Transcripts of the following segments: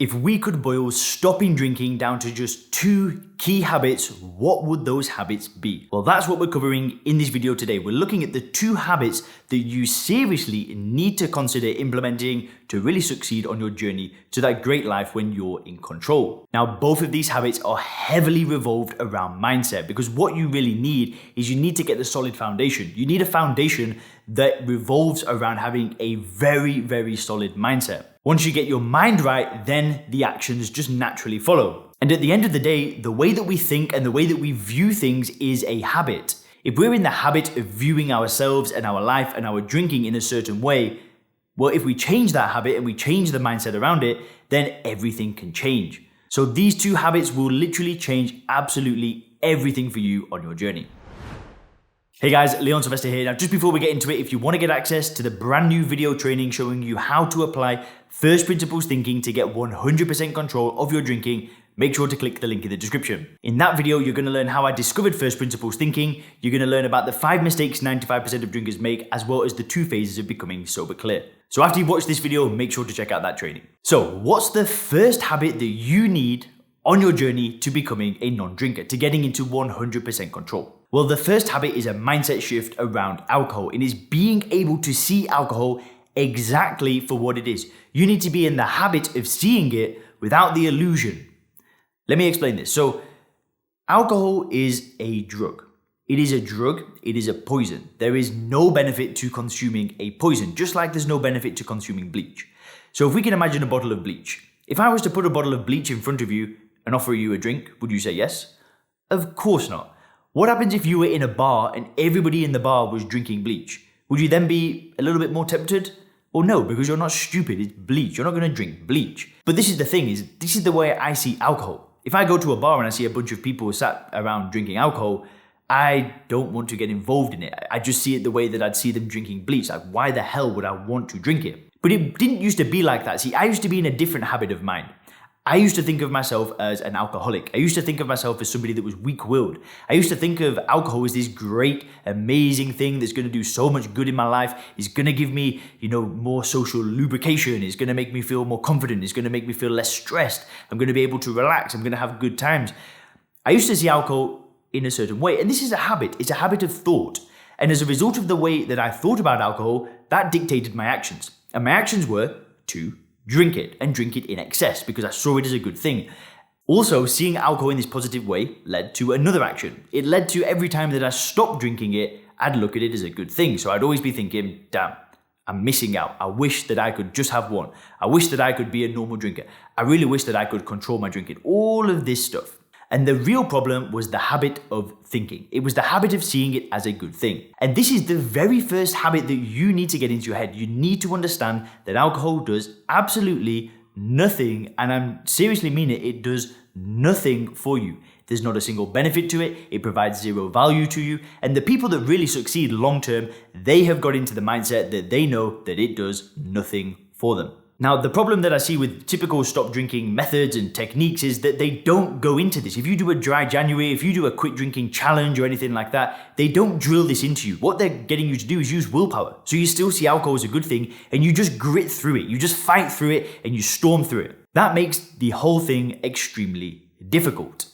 If we could boil stopping drinking down to just 2 key habits, what would those habits be? Well, that's what we're covering in this video today. We're looking at the 2 habits that you seriously need to consider implementing to really succeed on your journey to that great life when you're in control. Now, both of these habits are heavily revolved around mindset, because what you really need is you need to get the solid foundation. You need a foundation that revolves around having a very, very solid mindset. Once you get your mind right, then the actions just naturally follow. And at the end of the day, the way that we think and the way that we view things is a habit. If we're in the habit of viewing ourselves and our life and our drinking in a certain way, well, if we change that habit and we change the mindset around it, then everything can change. So these 2 habits will literally change absolutely everything for you on your journey. Hey guys, Leon Sylvester here. Now, just before we get into it, if you want to get access to the brand new video training showing you how to apply first principles thinking to get 100% control of your drinking, make sure to click the link in the description. In that video, you're going to learn how I discovered first principles thinking. You're going to learn about the 5 mistakes 95% of drinkers make, as well as the 2 phases of becoming sober clear. So after you've watched this video, make sure to check out that training. So what's the first habit that you need on your journey to becoming a non-drinker, to getting into 100% control? Well, the first habit is a mindset shift around alcohol, and is being able to see alcohol exactly for what it is. You need to be in the habit of seeing it without the illusion. Let me explain this. So, alcohol is a drug. It is a drug, it is a poison. There is no benefit to consuming a poison, just like there's no benefit to consuming bleach. So if we can imagine a bottle of bleach, if I was to put a bottle of bleach in front of you and offer you a drink, would you say yes? Of course not. What happens if you were in a bar and everybody in the bar was drinking bleach? Would you then be a little bit more tempted? Well, no, because you're not stupid. It's bleach. You're not going to drink bleach. But this is the thing, this is the way I see alcohol. If I go to a bar and I see a bunch of people sat around drinking alcohol, I don't want to get involved in it. I just see it the way that I'd see them drinking bleach. Like, why the hell would I want to drink it? But it didn't used to be like that. See, I used to be in a different habit of mind. I used to think of myself as an alcoholic. I used to think of myself as somebody that was weak-willed. I used to think of alcohol as this great, amazing thing that's going to do so much good in my life. It's going to give me, more social lubrication. It's going to make me feel more confident. It's going to make me feel less stressed. I'm going to be able to relax. I'm going to have good times. I used to see alcohol in a certain way. And this is a habit. It's a habit of thought. And as a result of the way that I thought about alcohol, that dictated my actions. And my actions were to drink it, and drink it in excess, because I saw it as a good thing. Also, seeing alcohol in this positive way led to another action. It led to every time that I stopped drinking it, I'd look at it as a good thing. So I'd always be thinking, damn, I'm missing out. I wish that I could just have one. I wish that I could be a normal drinker. I really wish that I could control my drinking. All of this stuff. And the real problem was the habit of thinking. It was the habit of seeing it as a good thing. And this is the very first habit that you need to get into your head. You need to understand that alcohol does absolutely nothing, and I seriously mean it, it does nothing for you. There's not a single benefit to it. It provides 0 value to you. And the people that really succeed long term, they have got into the mindset that they know that it does nothing for them. Now, the problem that I see with typical stop drinking methods and techniques is that they don't go into this. If you do a dry January, if you do a quit drinking challenge or anything like that, they don't drill this into you. What they're getting you to do is use willpower. So you still see alcohol as a good thing, and you just grit through it. You just fight through it and you storm through it. That makes the whole thing extremely difficult.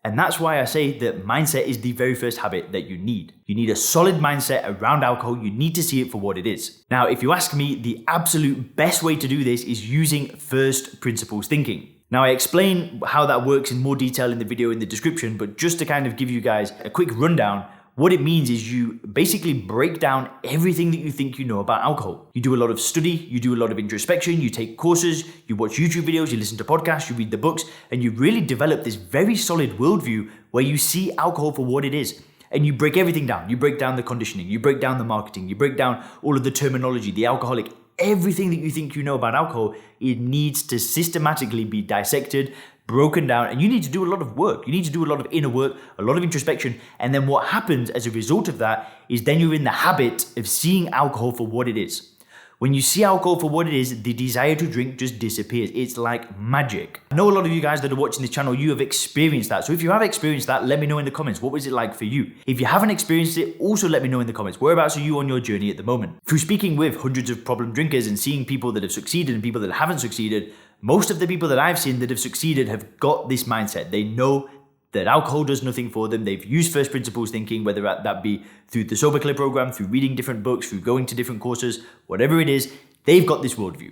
And that's why I say that mindset is the very first habit that you need. You need a solid mindset around alcohol. You need to see it for what it is. Now, if you ask me, the absolute best way to do this is using first principles thinking. Now, I explain how that works in more detail in the video in the description, but just to kind of give you guys a quick rundown, what it means is you basically break down everything that you think you know about alcohol. You do a lot of study, you do a lot of introspection, you take courses, you watch YouTube videos, you listen to podcasts, you read the books, and you really develop this very solid worldview where you see alcohol for what it is. And you break everything down. You break down the conditioning, you break down the marketing, you break down all of the terminology, the alcoholic, everything that you think you know about alcohol. It needs to systematically be dissected, broken down, and you need to do a lot of work. You need to do a lot of inner work, a lot of introspection. And then what happens as a result of that is then you're in the habit of seeing alcohol for what it is. When you see alcohol for what it is, the desire to drink just disappears. It's like magic. I know a lot of you guys that are watching this channel, you have experienced that. So if you have experienced that, let me know in the comments. What was it like for you? If you haven't experienced it, also let me know in the comments. Whereabouts are you on your journey at the moment? Through speaking with hundreds of problem drinkers and seeing people that have succeeded and people that haven't succeeded, most of the people that I've seen that have succeeded have got this mindset. They know that alcohol does nothing for them. They've used first principles thinking, whether that be through the Sober Clear program, through reading different books, through going to different courses, whatever it is, they've got this worldview.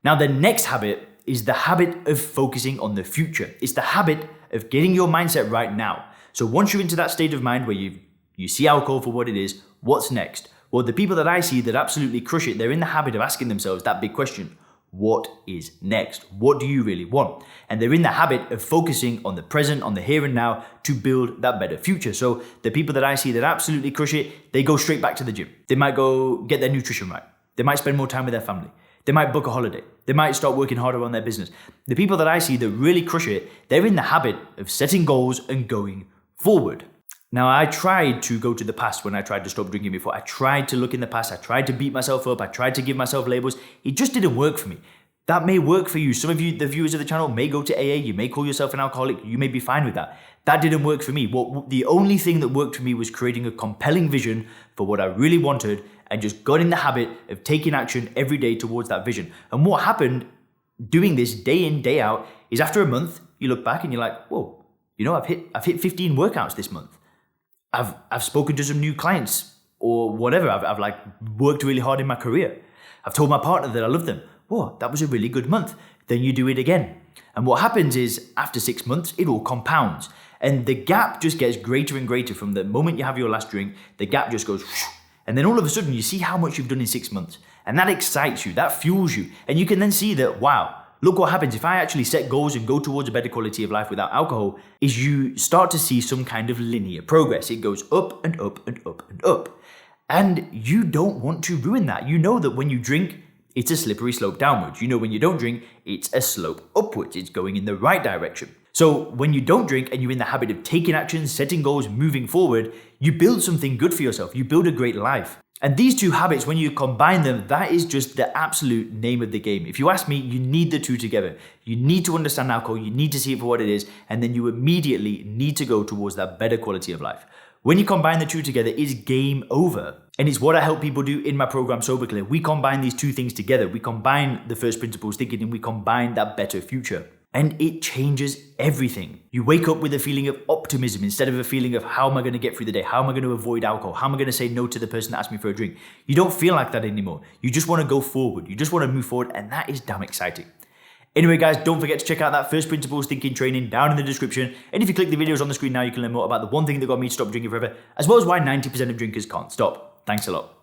Now, the next habit is the habit of focusing on the future. It's the habit of getting your mindset right now. So once you're into that state of mind where you see alcohol for what it is, what's next? Well, the people that I see that absolutely crush it, they're in the habit of asking themselves that big question: what is next? What do you really want? And they're in the habit of focusing on the present, on the here and now, to build that better future. So the people that I see that absolutely crush it, they go straight back to the gym. They might go get their nutrition right. They might spend more time with their family. They might book a holiday. They might start working harder on their business. The people that I see that really crush it, they're in the habit of setting goals and going forward. Now, I tried to go to the past when I tried to stop drinking before. I tried to look in the past. I tried to beat myself up. I tried to give myself labels. It just didn't work for me. That may work for you. Some of you, the viewers of the channel, may go to AA. You may call yourself an alcoholic. You may be fine with that. That didn't work for me. The only thing that worked for me was creating a compelling vision for what I really wanted and just got in the habit of taking action every day towards that vision. And what happened doing this day in, day out is after a month, you look back and you're like, whoa, I've hit 15 workouts this month. I've spoken to some new clients or whatever. I've like worked really hard in my career. I've told my partner that I love them. Whoa, that was a really good month. Then you do it again. And what happens is after 6 months, it all compounds. And the gap just gets greater and greater from the moment you have your last drink. The gap just goes whoosh, and then all of a sudden you see how much you've done in 6 months. And that excites you, that fuels you. And you can then see that, wow, look what happens if I actually set goals and go towards a better quality of life without alcohol, is you start to see some kind of linear progress. It goes up and up and up and up. And you don't want to ruin that. You know that when you drink, it's a slippery slope downwards. You know when you don't drink, it's a slope upwards. It's going in the right direction. So when you don't drink and you're in the habit of taking action, setting goals, moving forward, you build something good for yourself. You build a great life. And these two habits, when you combine them, that is just the absolute name of the game. If you ask me, you need the two together. You need to understand alcohol, you need to see it for what it is, and then you immediately need to go towards that better quality of life. When you combine the two together, it's game over. And it's what I help people do in my program, Sober Clear. We combine these two things together. We combine the first principles thinking and we combine that better future. And it changes everything. You wake up with a feeling of optimism instead of a feeling of how am I going to get through the day? How am I going to avoid alcohol? How am I going to say no to the person that asked me for a drink? You don't feel like that anymore. You just want to go forward. You just want to move forward, and that is damn exciting. Anyway, guys, don't forget to check out that first principles thinking training down in the description. And if you click the videos on the screen now, you can learn more about the one thing that got me to stop drinking forever, as well as why 90% of drinkers can't stop. Thanks a lot.